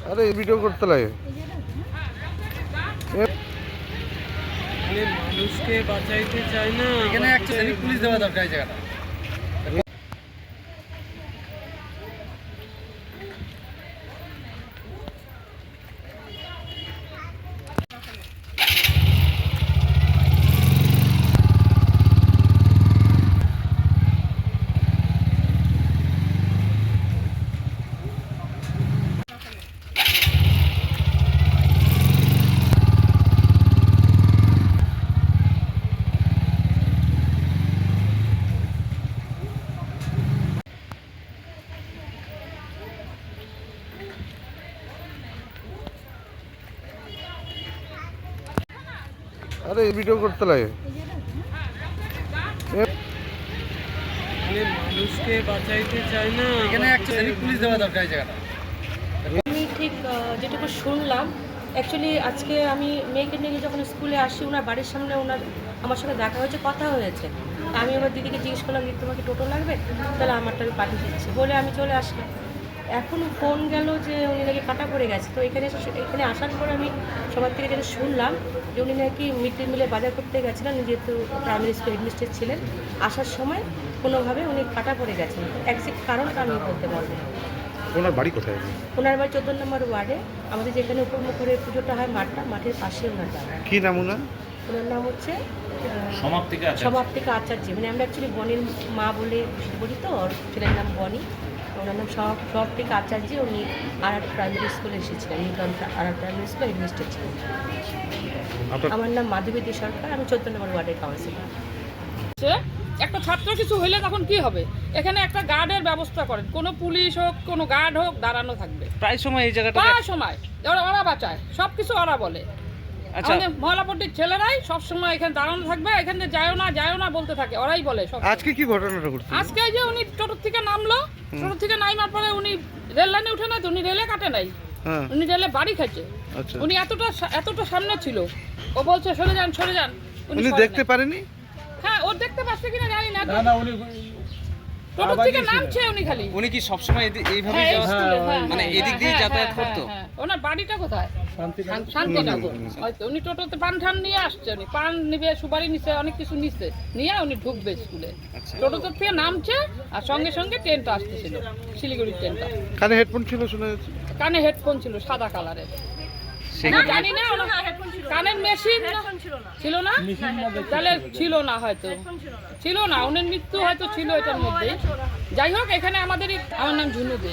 আরে ভিডিও করতে লাগে মানুষকে বাঁচাইতে চায় না, এখানে একটা পুলিশ দেওয়া দরকার এই জায়গাটা। আরে ভিডিও করতে লাগে মানুষকে বাঁচাইতে চায় না, এখানে একটা পুলিশ দেওয়া দরকার এই জায়গাটা। আমি ঠিক যেটুকু শুনলাম, অ্যাকচুয়ালি আজকে আমি মেয়েকে নিয়ে যখন স্কুলে আসি, ওনার বাড়ির সামনে আমার সঙ্গে দেখা হয়েছে, কথা হয়েছে। আমি আমার দিদিকে জিজ্ঞেস করলাম যে তোমাকে টোটো লাগবে, তাহলে আমারটা আমি পাঠিয়ে দিচ্ছি বলে আমি চলে আসলাম। এখন ফোন গেল যে উনি নাকি কাটা পড়ে গেছে। তো এখানে আসার পর আমি সবার থেকে যেটা শুনলাম যে উনি নাকি মিড ডে মিলে বাজার করতে গেছিলেন, যেহেতু প্রাইমারি স্কুল হেডমিস্ট্রেস ছিলেন। আসার সময় কোনোভাবে উনি কাটা পড়ে গেছেন, এক্সাক্ট কারণটা আমি বলতে পারবো না। ওনার বাড়ি কোথায়? ওনার বাড়ি 14 নম্বর ওয়ার্ডে, আমাদের যেখানে উপমুখরে পুজোটা হয় মাঠের পাশে ওনার বাড়ি। কি নাম ওনার? ওনার নাম হচ্ছে সমাপ্তিকা আচার্য। মানে আমরা অ্যাকচুয়ালি বনির মা বলে বলি, তো ওর ছেলের নাম বনি, ওনার নাম সমাপ্তিকা আচার্য। উনি আরাট প্রাইমারি স্কুলে এসেছিলেন, নিউটন আরাট প্রাইমারি স্কুলে হেডমিস্টার ছিলেন। আমার নাম মাধবী দে সরকার, আমি 14 নম্বর ওয়ার্ডের কাউন্সিলর। একটা ছাত্র কিছু হইলে তখন কি হবে? এখানে একটা গার্ডের ব্যবস্থা করেন, কোনো পুলিশ হোক কোনো গার্ড হোক দাঁড়ানো থাকবে প্রায় সময় এই জায়গাটা। প্রায় সময় ওরা বাঁচায়, সব কিছু ওরা বলে। আচ্ছা, আমাদের মহলাপট্টির ছেলেরাই সব সময় এখানে দাঁড়ানো থাকবে, এখানে যায়ও না বলতে থাকে, ওরাই বলে সব। আজকে কি ঘটনাটা ঘটছে? আজকে এই যে উনি টোটো থেকে নামলো, টোটো থেকে নামার পরে উনি রেল লাইনে উঠে নাই তো, উনি রেলে কাটে নাই, হ্যাঁ, উনি রেলে বাড়ি খাইছে। আচ্ছা। উনি এতটা সামনে ছিল, ও বলছে সরে যান সরে যান, উনি সরে দেখতে নাই। পারেনি? হ্যাঁ, ও দেখতে পাচ্ছে কিনা জানি না, না উনি টোটো থেকে নামছে উনি খালি। উনি কি সবসময় এইভাবেই হ্যাঁ, যাওয়া, স্কুলে, হ্যাঁ, মানে হ্যাঁ, এদিক দিয়ে হ্যাঁ, যাতায়াত হ্যাঁ, করতো? হ্যাঁ, হ্যাঁ। ওনার বাড়িটা কোথায়? শান্তিনগর। হয়তো উনি টোটোতে পান ঠান নিয়ে আসছে, উনি পান নিবে, সুপারি নিছে, অনেক কিছু নিচ্ছে, নিয়ে উনি ঢুকবে স্কুলে। আচ্ছা। টোটোতে থেকে নামছে আর সঙ্গে সঙ্গে ট্রেনটা আসতেছিল, শিলিগুড়ির ট্রেনটা। কানে হেডফোন ছিল শোনা যাচ্ছে। কানে হেডফোন ছিল সাদা কালারের, জানি না কানের মেশিন ছিল না, তাহলে ছিল না, হয়তো ছিল না, উনার মৃত্যু হয়তো ছিল এটার মধ্যে। যাই হোক, এখানে আমার নাম ঝুনু দে।